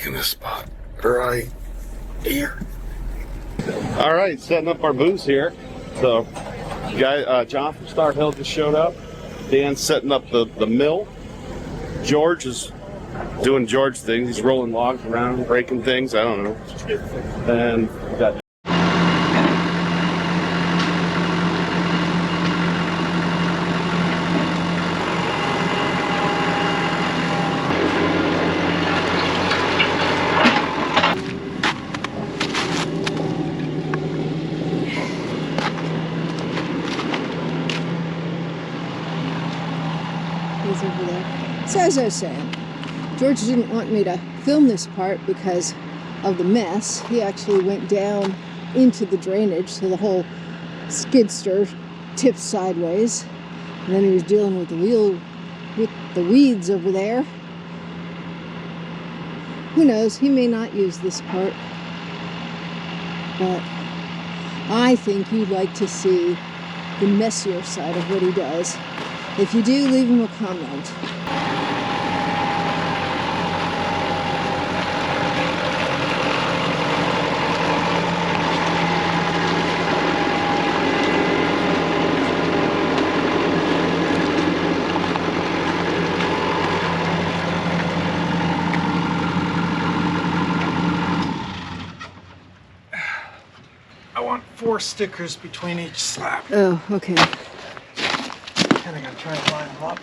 liking this spot right here. All right, setting up our booths here. So, John from Star Hill just showed up. Dan's setting up the mill. George is doing George things. He's rolling logs around, breaking things. I don't know. And we got over there. So as I was saying, George didn't want me to film this part because of the mess. He actually went down into the drainage, so the whole skid steer tipped sideways. And then he was dealing with the weeds over there. Who knows, he may not use this part. But I think you'd like to see the messier side of what he does. If you do, leave him a comment. I want 4 stickers between each slab. Oh, okay. And I'm going to try and line them up.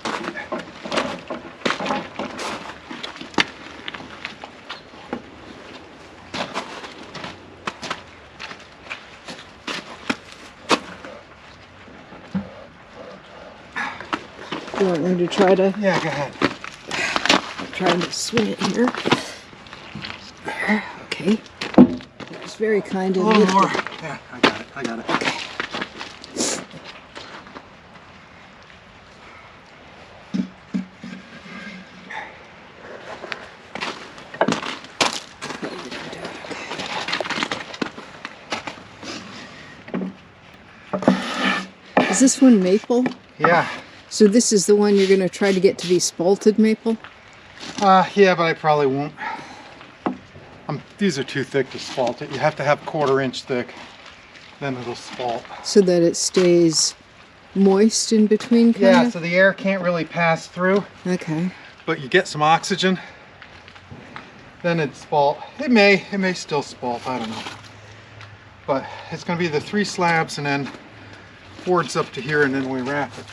You want me to try to? Yeah, go ahead. I'm trying to swing it here. There, okay. It's very kind of A little lifted. more. Yeah, I got it. Okay. Is this one maple? Yeah. So this is the one you're going to try to get to be spalted maple? Yeah, but I probably won't. These are too thick to spalt it. You have to have 1/4 inch thick, then it'll spalt. So that it stays moist in between, kind Yeah, of? so the air can't really pass through, Okay. but you get some oxygen, then it spalt. It may still spalt, I don't know. But it's going to be the 3 slabs and then boards up to here, and then we wrap it.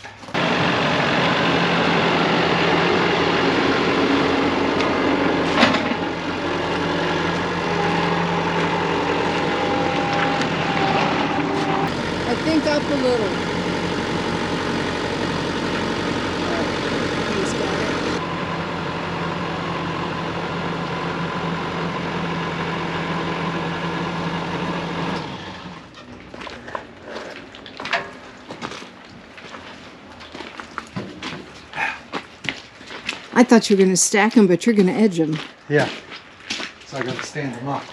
I think up a little. Alright, he's got it. I thought you were going to stack them, but you're going to edge them. Yeah, so I got to stand them up.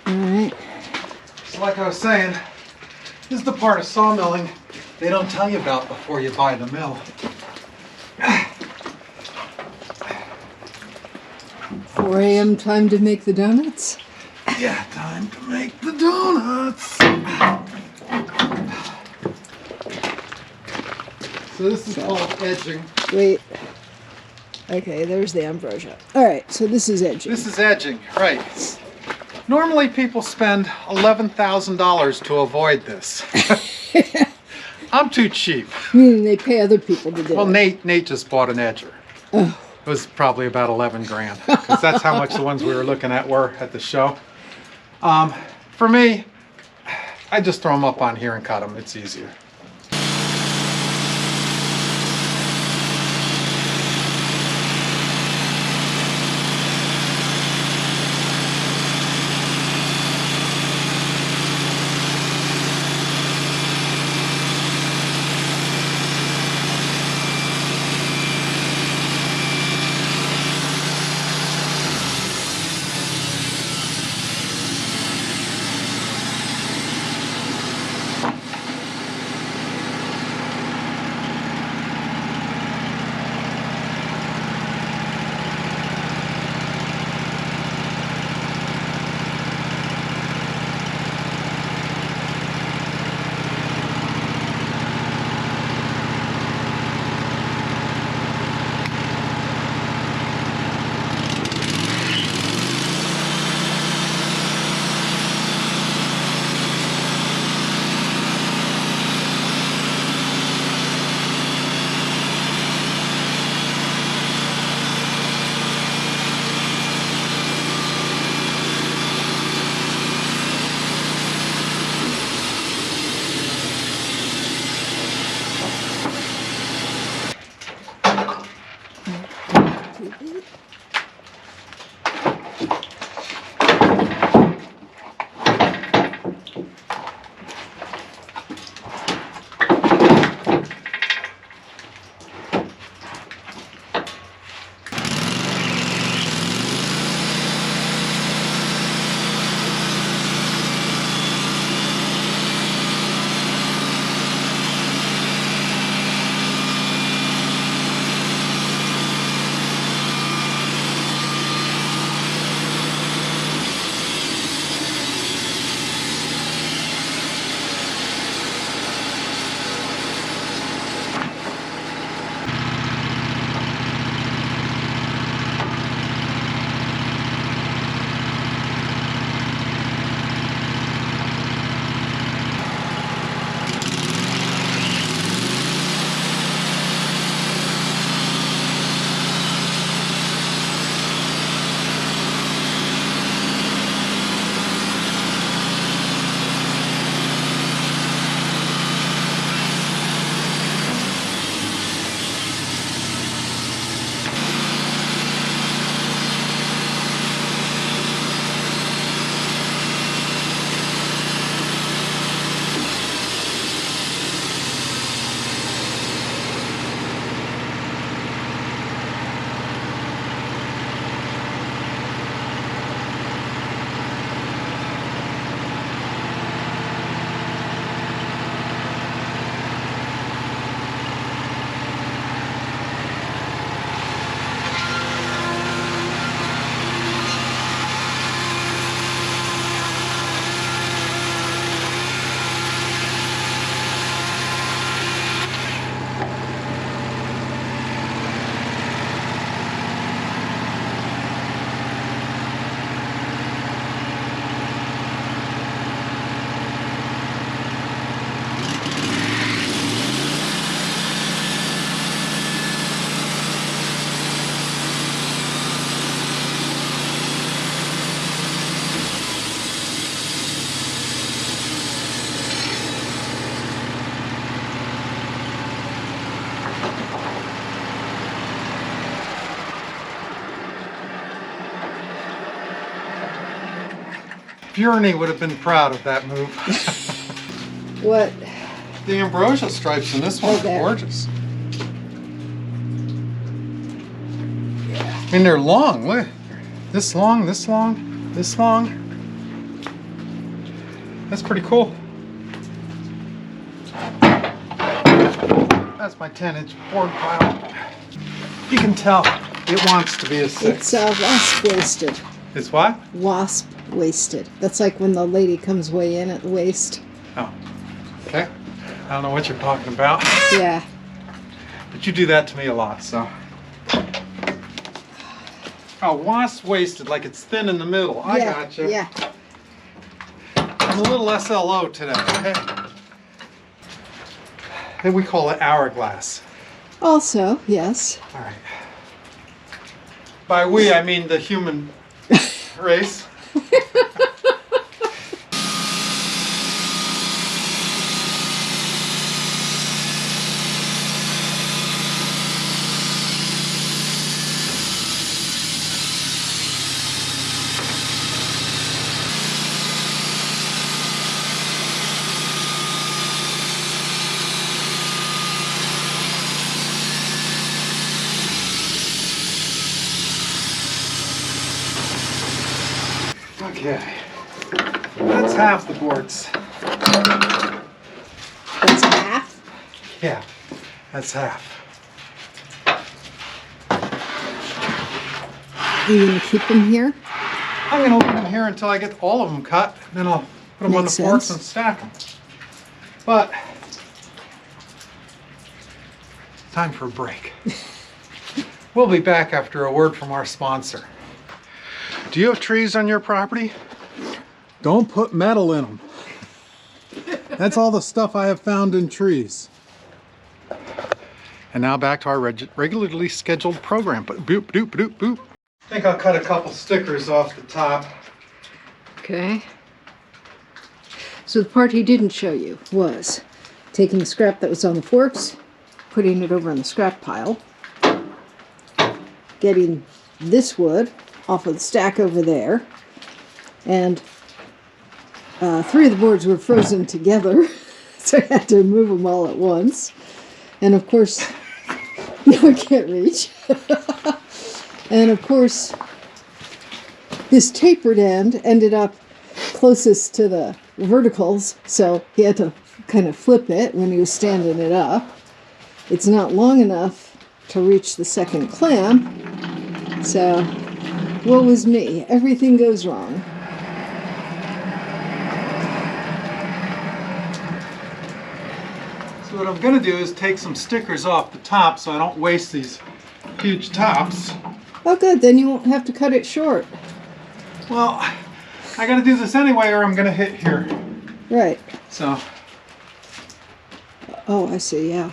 Alright. So like I was saying, this is the part of sawmilling they don't tell you about before you buy the mill. 4 a.m. time to make the donuts? Yeah, time to make the donuts. So this is called edging. Wait. Okay, there's the ambrosia. Alright, so this is edging. This is edging, right. Normally people spend $11,000 to avoid this. I'm too cheap. Meaning they pay other people to do Well, it. Nate just bought an edger. Oh. It was probably about 11 grand, because that's how much the ones we were looking at were at the show. For me, I just throw them up on here and cut them. It's easier. Bjorny would have been proud of that move. What? The ambrosia stripes in this one are there. gorgeous. I mean, they're long. Look, this long, this long, this long. That's pretty cool. That's my 10-inch board pile. You can tell it wants to be a 6. It's wasp waisted. It's what? Wasp waisted. That's like when the lady comes way in at the waist. Oh, okay. I don't know what you're talking about. Yeah. But you do that to me a lot, so. Oh, wasp waisted, like it's thin in the middle. I Yeah, gotcha. Yeah. I'm a little SLO today, okay? And we call it hourglass. Also, yes. All right. By we, I mean the human race. Okay, that's half the boards. That's half. Yeah, that's half. Are you going to keep them here? I'm gonna leave them here until I get all of them cut, then I'll put them on the Makes forks sense. and stack them. But, time for a break. We'll be back after a word from our sponsor. Do you have trees on your property? Don't put metal in them. That's all the stuff I have found in trees. And now back to our regularly scheduled program. But boop, boop, boop, boop. I think I'll cut a couple stickers off the top. Okay. So the part he didn't show you was taking the scrap that was on the forks, putting it over in the scrap pile, getting this wood off of the stack over there. And 3 of the boards were frozen together, so I had to move them all at once. And of course, no, I can't reach. And of course, this tapered end ended up closest to the verticals, so he had to kind of flip it when he was standing it up. It's not long enough to reach the second clamp, so woe is me. Everything goes wrong. So what I'm going to do is take some stickers off the top so I don't waste these huge tops. Oh good, then you won't have to cut it short. Well, I got to do this anyway or I'm going to hit here. Right. So, Oh, I see, yeah.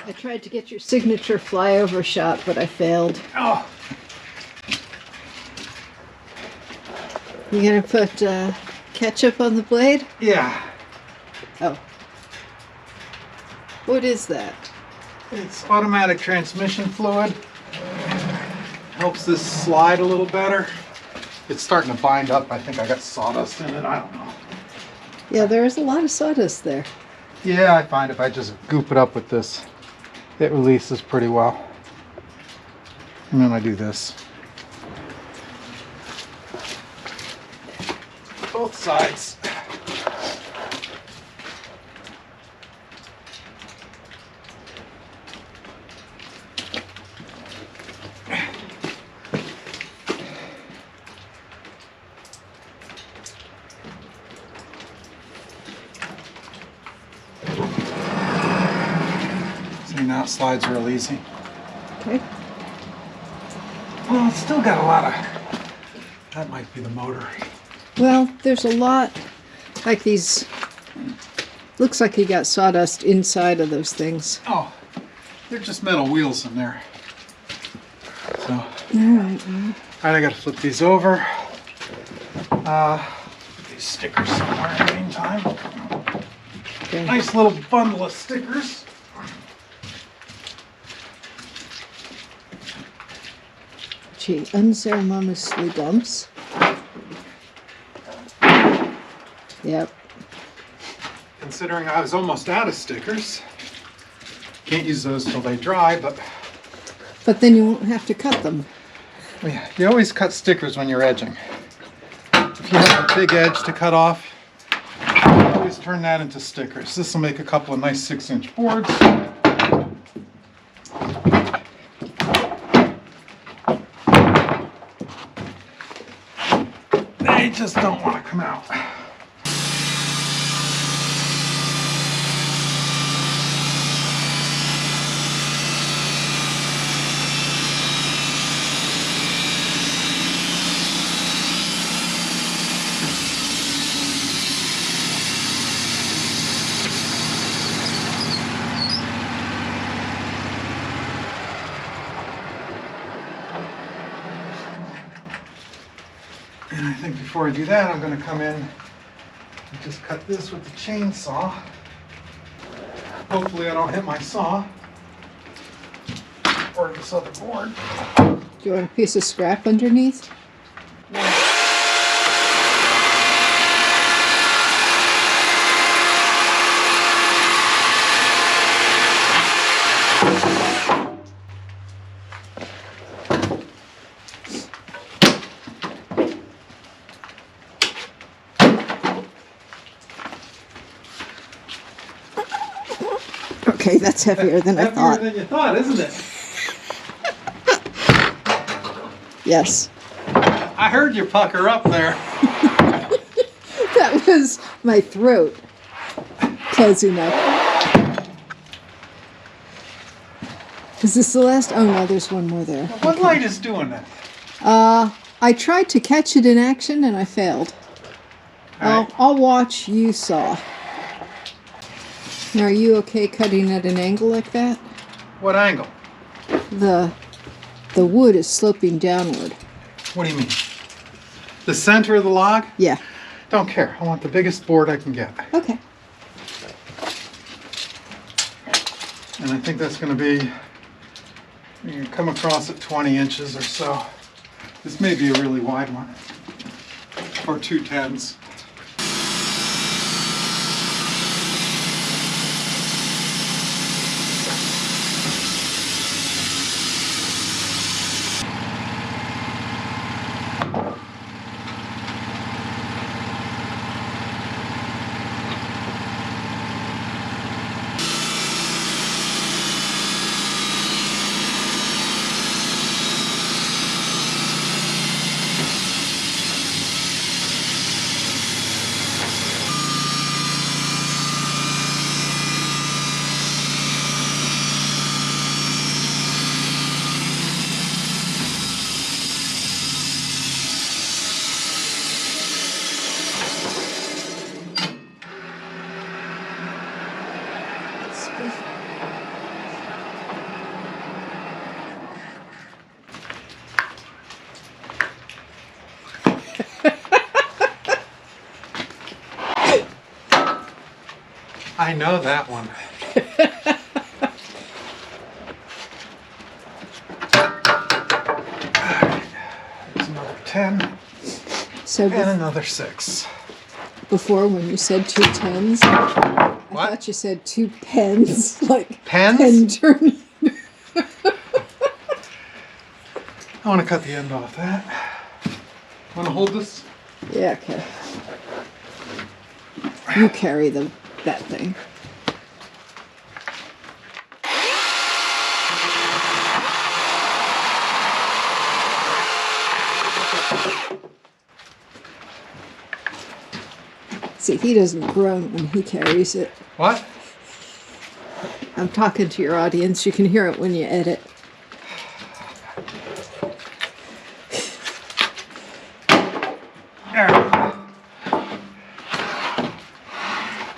I tried to get your signature flyover shot, but I failed. oh, You gonna put ketchup on the blade? yeah, Oh. What is that? it's automatic transmission fluid. Helps this slide a little better. It's starting to bind up. I think I got sawdust in it. I don't know. Yeah, there is a lot of sawdust there. Yeah, I find if I just goop it up with this, it releases pretty well. And then I do this. Both sides. See, now it slides real easy. Okay. Well, it's still got a lot of... That might be the motor. Well, there's a lot like these. Looks like you got sawdust inside of those things. Oh, they're just metal wheels in there. So, All right. alright, I gotta flip these over. Put these stickers somewhere in the meantime. Okay. Nice little bundle of stickers. She unceremoniously dumps. Yep. Considering I was almost out of stickers. Can't use those till they dry, but But then you won't have to cut them. you always cut stickers when you're edging. If you have a big edge to cut off, always turn that into stickers. This will make a couple of nice 6-inch boards. They just don't want to come out. And I think before I do that, I'm going to come in and just cut this with the chainsaw. Hopefully I don't hit my saw or this other board. Do you want a piece of scrap underneath? Okay, that's heavier than I thought. Heavier than you thought, isn't it? Yes. I heard you pucker up there. That was my throat closing up. Is this the last? Oh no, there's one more there. What light is doing that? I tried to catch it in action and I failed. All right. I'll watch you saw. Now, are you okay cutting at an angle like that? What angle? The wood is sloping downward. What do you mean? The center of the log? Yeah. Don't care. I want the biggest board I can get. Okay. And I think that's going to be, you can come across at 20 inches or so. This may be a really wide one. Or 2/10s. I know that one. There's another 10 So and another 6. before, when you said 2/10s, I What? thought you said 2 pens, like Pens? pen turning. I want to cut the end off that. Want to hold this? Yeah, okay. You carry that thing. See, he doesn't groan when he carries it. What? I'm talking to your audience. You can hear it when you edit. There.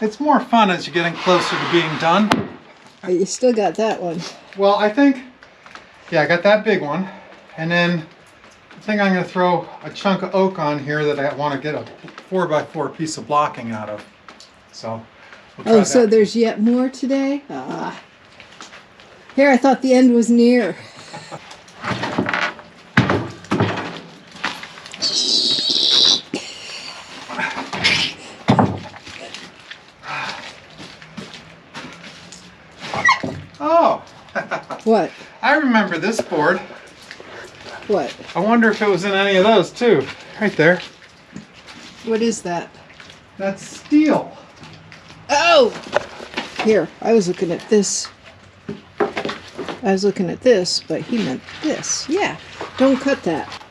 It's more fun as you're getting closer to being done. Oh, you still got that one. Well, I think, yeah, I got that big one. And then I think I'm going to throw a chunk of oak on here that I want to get a 4x4 piece of blocking out of. So, we'll try Oh, so that. there's yet more today? Ah. Here, I thought the end was near. Oh, What? I remember this board. What? I wonder if it was in any of those too. Right there. What is that? That's steel. Oh! Here, I was looking at this. I was looking at this, but he meant this. Yeah, don't cut that.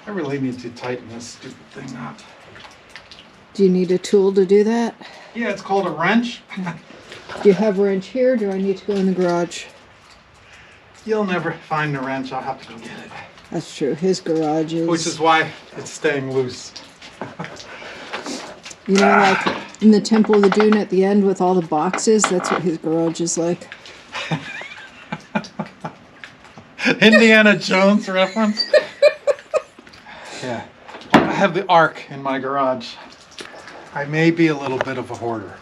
I really need to tighten this stupid thing up. Do you need a tool to do that? Yeah, it's called a wrench. Do you have a wrench here? Or do I need to go in the garage? You'll never find the wrench. I'll have to go get it. That's true. His garage is... Which is why it's staying loose. You know, like in the Temple of the Doin at the end with all the boxes, that's what his garage is like. Indiana Jones reference? Yeah. I have the Ark in my garage. I may be a little bit of a hoarder.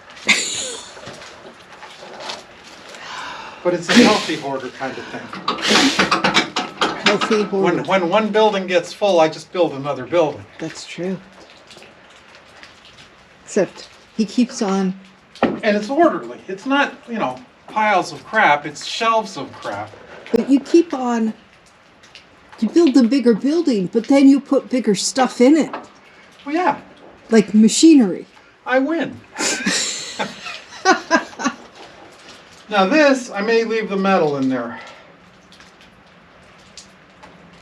But it's a healthy hoarder kind of thing. Healthy hoarder. When one building gets full, I just build another building. That's true. Except he keeps on. And it's orderly. It's not, you know, piles of crap. It's shelves of crap. But you keep on. You build a bigger building, but then you put bigger stuff in it. Well, yeah, Like machinery. I win. Now this, I may leave the metal in there.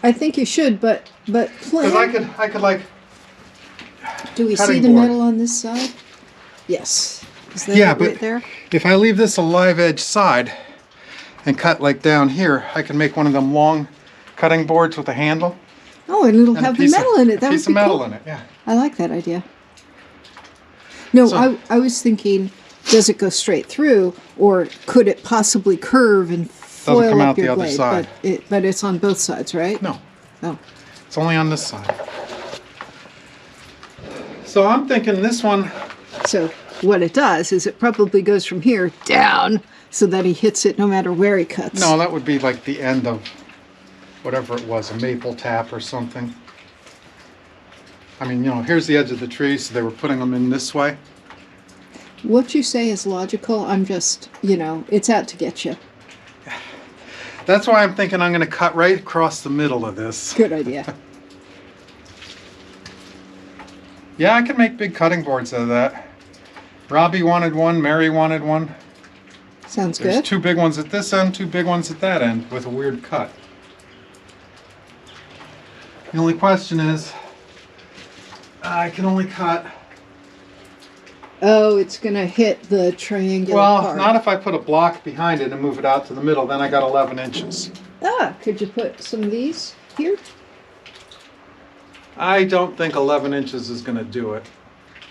I think you should, but Because I could like, do we see cutting the board. metal on this side? Yes. Is that Yeah, it but right there? if I leave this a live edge side and cut like down here, I can make one of them long cutting boards with a handle. Oh, and it'll And have the metal in it. That a would piece be of metal cool. in it, yeah. I like that idea. No, So- I was thinking, does it go straight through, or could it possibly curve and foil come up out the your other blade? side. But it's on both sides, right? No, Oh, it's only on this side. So I'm thinking this one, so what it does is it probably goes from here down, so that he hits it no matter where he cuts. no, that would be like the end of whatever it was, a maple tap or something. I mean, you know, here's the edge of the tree, so they were putting them in this way. What you say is logical. I'm just, it's out to get you. That's why I'm thinking I'm going to cut right across the middle of this. Good idea. Yeah, I can make big cutting boards out of that. Robbie wanted one, Mary wanted one. Sounds There's good. 2 big ones at this end, 2 big ones at that end with a weird cut. The only question is, I can only cut, Oh, it's going to hit the triangular well, part. not if I put a block behind it and move it out to the middle, then I got 11 inches. Could you put some of these here? I don't think 11 inches is going to do it.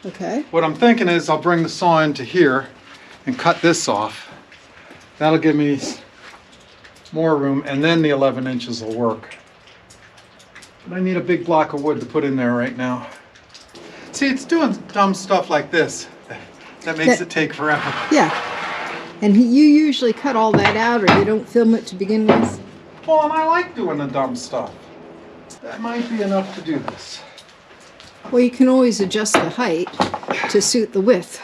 Okay. What I'm thinking is I'll bring the saw into here and cut this off. That'll give me more room, and then the 11 inches will work. But I need a big block of wood to put in there right now. See, it's doing dumb stuff like this that makes it take forever. Yeah. And you usually cut all that out, or you don't film it to begin with? Well, and I like doing the dumb stuff. That might be enough to do this. Well, you can always adjust the height to suit the width.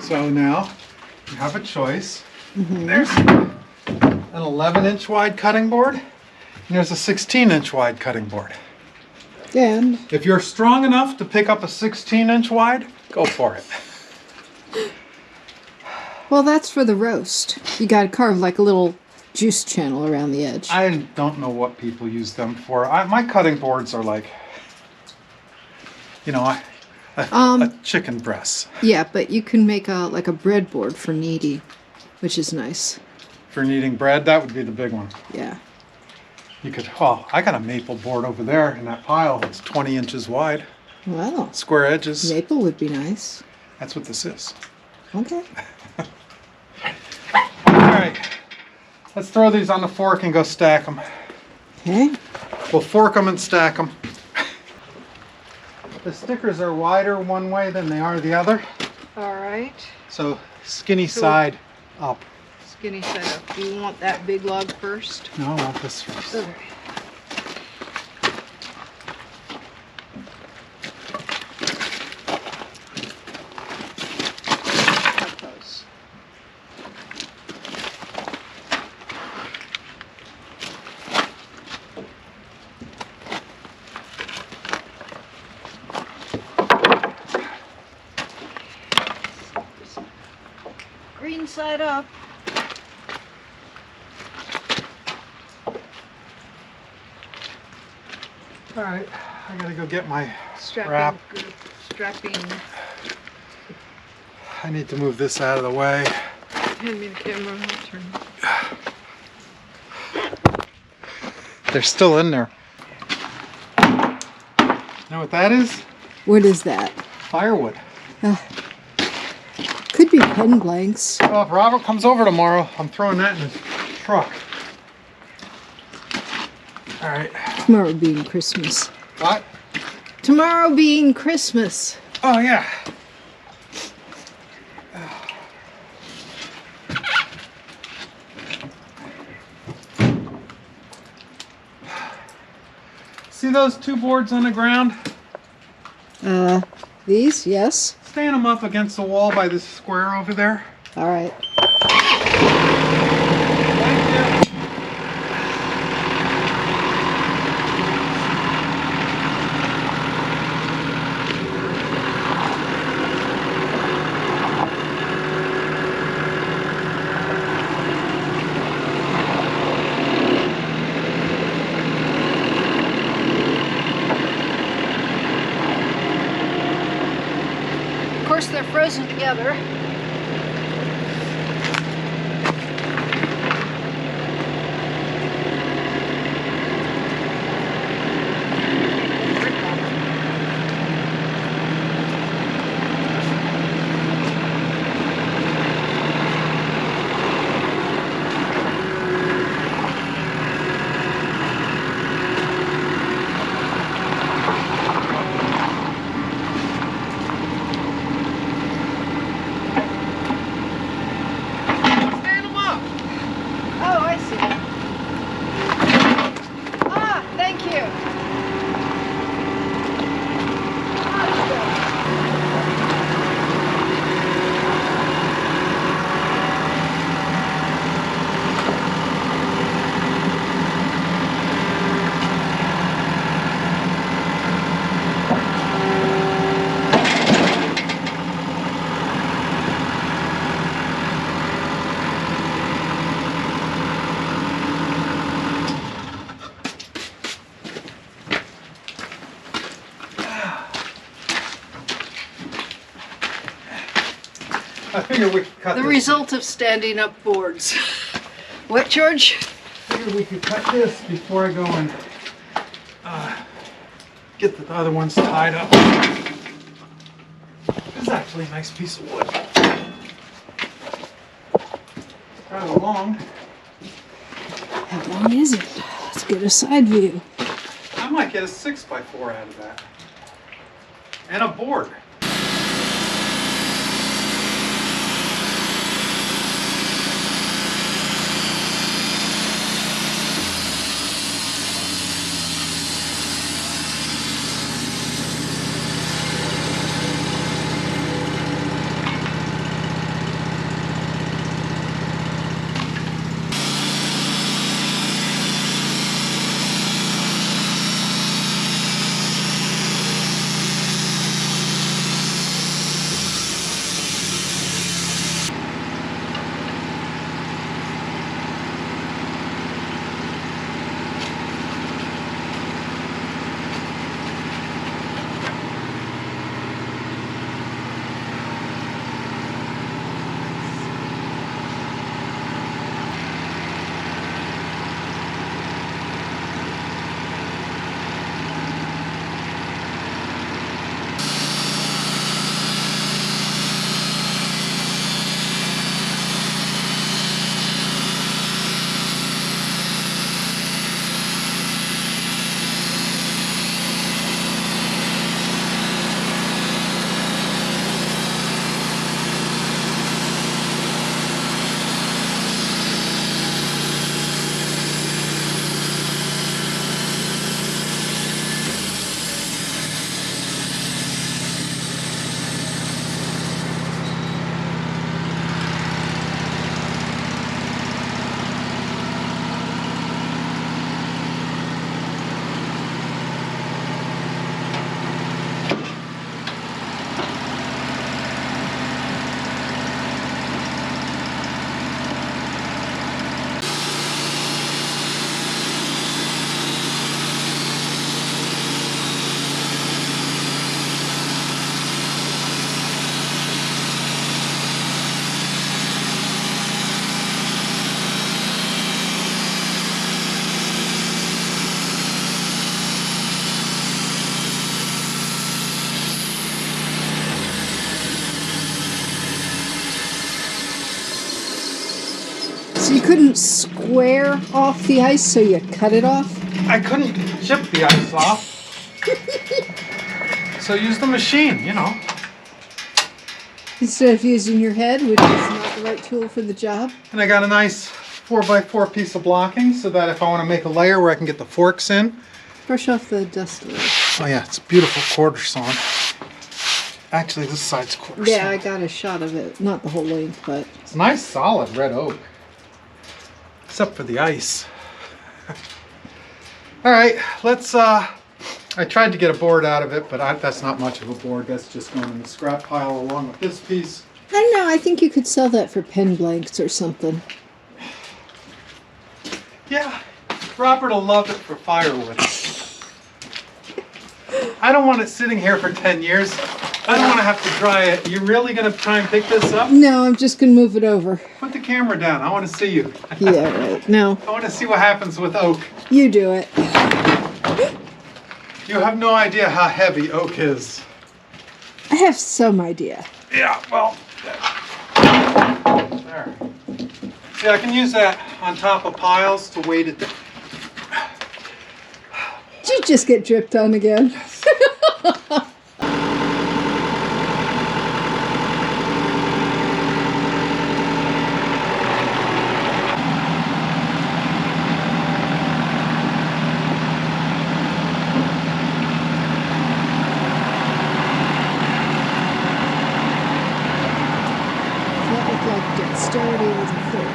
So now you have a choice. There's an 11-inch wide cutting board, and there's a 16-inch wide cutting board. And If you're strong enough to pick up a 16-inch wide, go for it. well, that's for the roast. You got to carve like a little juice channel around the edge. I don't know what people use them for. My cutting boards are like, a chicken breast. Yeah, but you can make like a breadboard for kneading, which is nice. For kneading bread, that would be the big one. Yeah. You could, well, I got a maple board over there in that pile. It's 20 inches wide, Well, square edges. maple would be nice. That's what this is. Okay. All right. Let's throw these on the fork and go stack them. Okay. We'll fork them and stack them. The stickers are wider one way than they are the other. All right. So skinny side up. Skinny side up. Do you want that big log first? No, I want this first. Okay. Cut those. Green side up. All right, I gotta go get my Strapping. wrap. Strapping. I need to move this out of the way. Hand me the camera. I'll turn. They're still in there. Know what that is? What is that? Firewood. Could be pen blanks. Well, if Robert comes over tomorrow, I'm throwing that in his truck. All right. Tomorrow being Christmas. What? Tomorrow being Christmas. Oh, yeah. See those two boards on the ground? These, yes. Stand them up against the wall by this square over there. All right. Thank you. Of course, they're frozen together. Stand them up. Oh, I see. Ah, thank you. I figured we could cut The this. result of standing up boards. What, George? I figured we could cut this before I go and get the other ones tied up. This is actually a nice piece of wood. Kind of long. How long is it? Let's get a side view. I might get a 6x4 out of that. And a board. So you couldn't square off the ice, so you cut it off? I couldn't chip the ice off. So use the machine, you know. Instead of using your head, which is not the right tool for the job. And I got a nice 4x4 piece of blocking so that if I want to make a layer where I can get the forks in. Brush off the dust a little. Oh yeah, it's a beautiful quarter sawn. Actually, this side's quarter sawn. Yeah, I got a shot of it. Not the whole length, but... It's nice, solid red oak. Except for the ice. All right, let's... I tried to get a board out of it, but that's not much of a board. That's just going in the scrap pile along with this piece. I don't know. I think you could sell that for pen blanks or something. Yeah, Robert will love it for firewood. I don't want it sitting here for 10 years. I don't want to have to dry it. You really going to try and pick this up? No, I'm just going to move it over. Put the camera down. I want to see you. Yeah, right. No, I want to see what happens with oak. you do it. You have no idea how heavy oak is. I have some idea. Yeah, well, there. See, I can use that on top of piles to weight it down. Did you just get dripped on again? That looked like dexterity with a fork.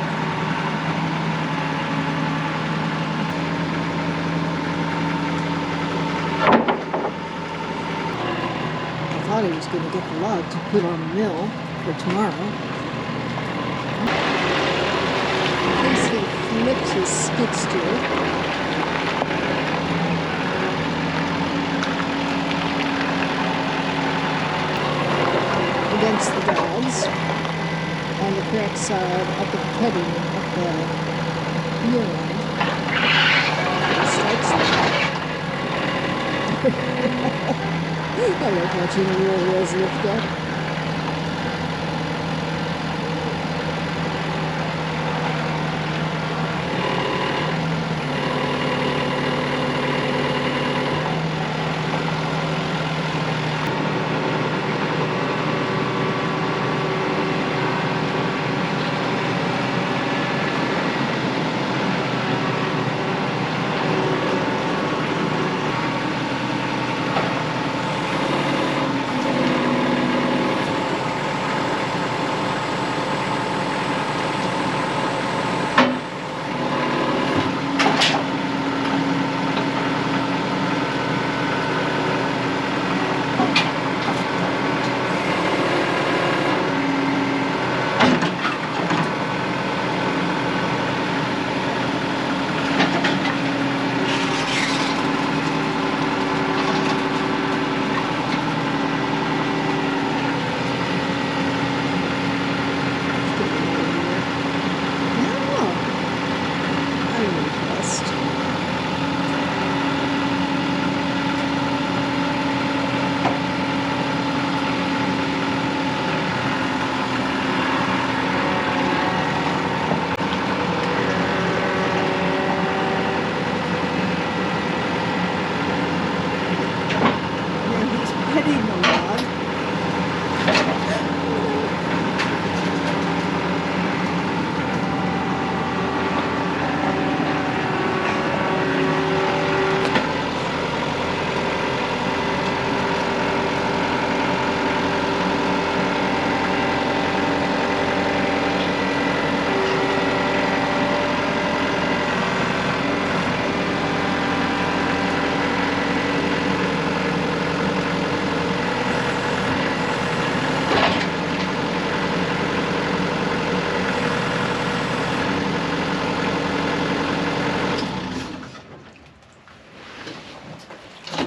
I thought he was going to get the log to put on the mill for tomorrow. I guess he flipped his skid steer. Against the dogs on the correct side of the cutting of the wheel line. It strikes them. I like watching the wheel wheels lift up.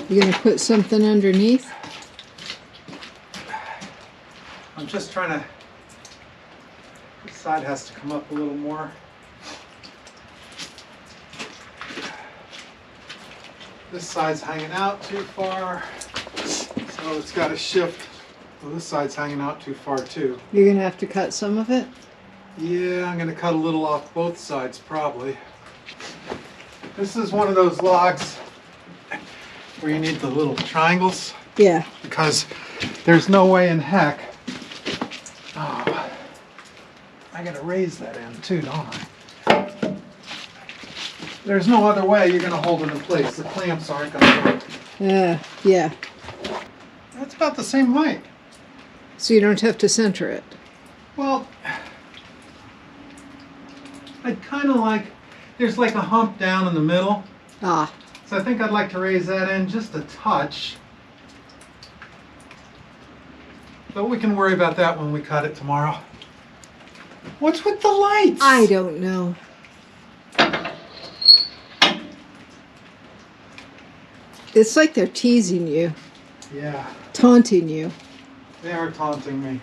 You gonna put something underneath? I'm just trying to, this side has to come up a little more. This side's hanging out too far, so it's got to shift. Well, this side's hanging out too far too. You're gonna have to cut some of it? Yeah, I'm gonna cut a little off both sides probably. This is one of those logs where you need the little triangles. Yeah. Because there's no way in heck. Oh, I gotta raise that end too, don't I? There's no other way you're gonna hold it in place. The clamps aren't gonna work. Yeah. That's about the same height. So you don't have to center it. Well, I'd kind of like, there's like a hump down in the middle. Ah. So I think I'd like to raise that end just a touch. But we can worry about that when we cut it tomorrow. What's with the lights? I don't know. It's like they're teasing you, Yeah, taunting you. they are taunting me.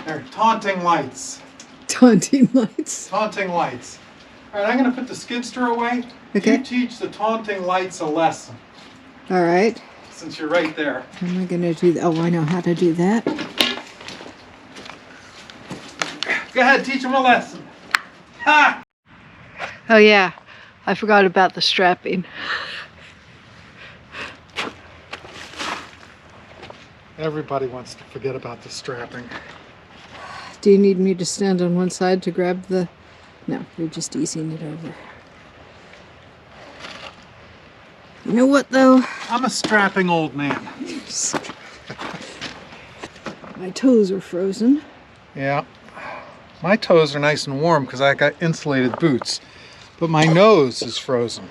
They're taunting lights. Taunting lights. Taunting lights. All right, I'm going to put the skid steer away. Okay. You teach the taunting lights a lesson, All right. since you're right there. How am I going to do that? Oh, I know how to do that. Go ahead, teach them a lesson. Ha! Oh, yeah. I forgot about the strapping. Everybody wants to forget about the strapping. Do you need me to stand on one side to grab the... No, you're just easing it over. You know what, though? I'm a strapping old man. My toes are frozen. Yeah. My toes are nice and warm because I got insulated boots. But my nose is frozen.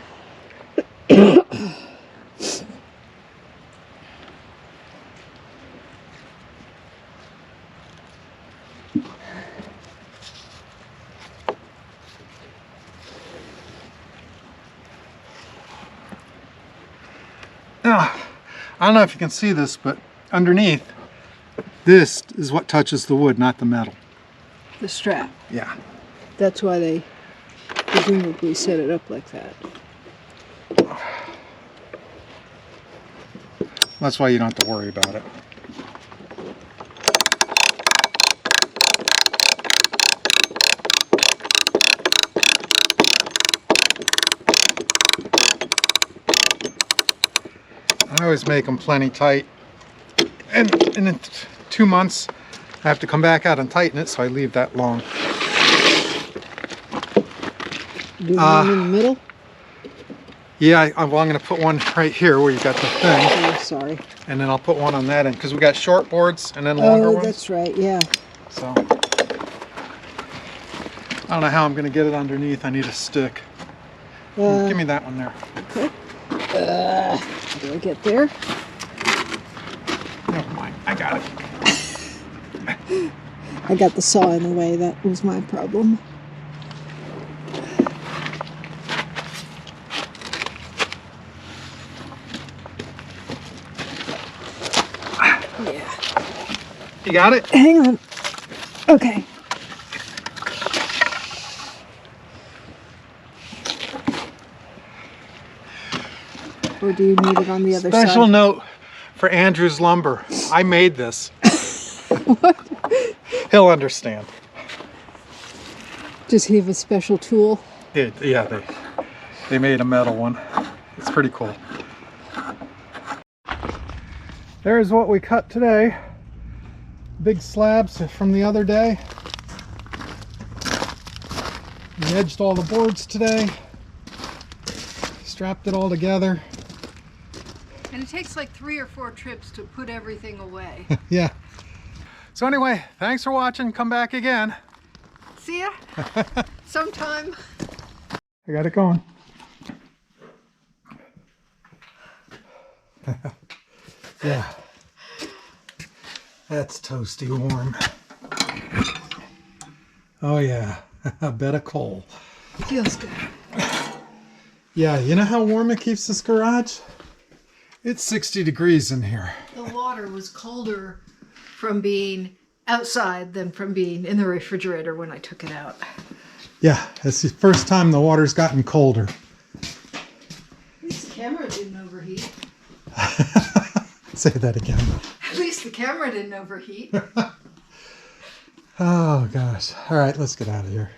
Now, I don't know if you can see this, but underneath, this is what touches the wood, not the metal. The strap. Yeah. That's why they presumably set it up like that. That's why you don't have to worry about it. I always make them plenty tight. And in 2 months, I have to come back out and tighten it, so I leave that long. Do one in the middle? Yeah, I'm going to put one right here where you got the thing. Oh, sorry. And then I'll put one on that end, because we got short boards and then longer Oh, ones. that's right, yeah. So, I don't know how I'm going to get it underneath. I need a stick. Give me that one there. Okay. How do I get there? Never mind. I got it. I got the saw in the way. That was my problem. Yeah. You got it? Hang on. Okay. Or do you need it on the other side? Special note for Andrew's Lumber. I made this. What? He'll understand. Does he have a special tool? Yeah, they made a metal one. It's pretty cool. There's what we cut today. Big slabs from the other day. We edged all the boards today. Strapped it all together. And it takes like 3 or 4 trips to put everything away. Yeah. So anyway, thanks for watching. Come back again. See ya sometime. I got it going. Yeah. That's toasty warm. Oh yeah, a bed of coal. Feels good. Yeah, you know how warm it keeps this garage? It's 60 degrees in here. The water was colder from being outside than from being in the refrigerator when I took it out. Yeah, it's the first time the water's gotten colder. At least the camera didn't overheat. Say that again. At least the camera didn't overheat. Oh gosh. All right, let's get out of here.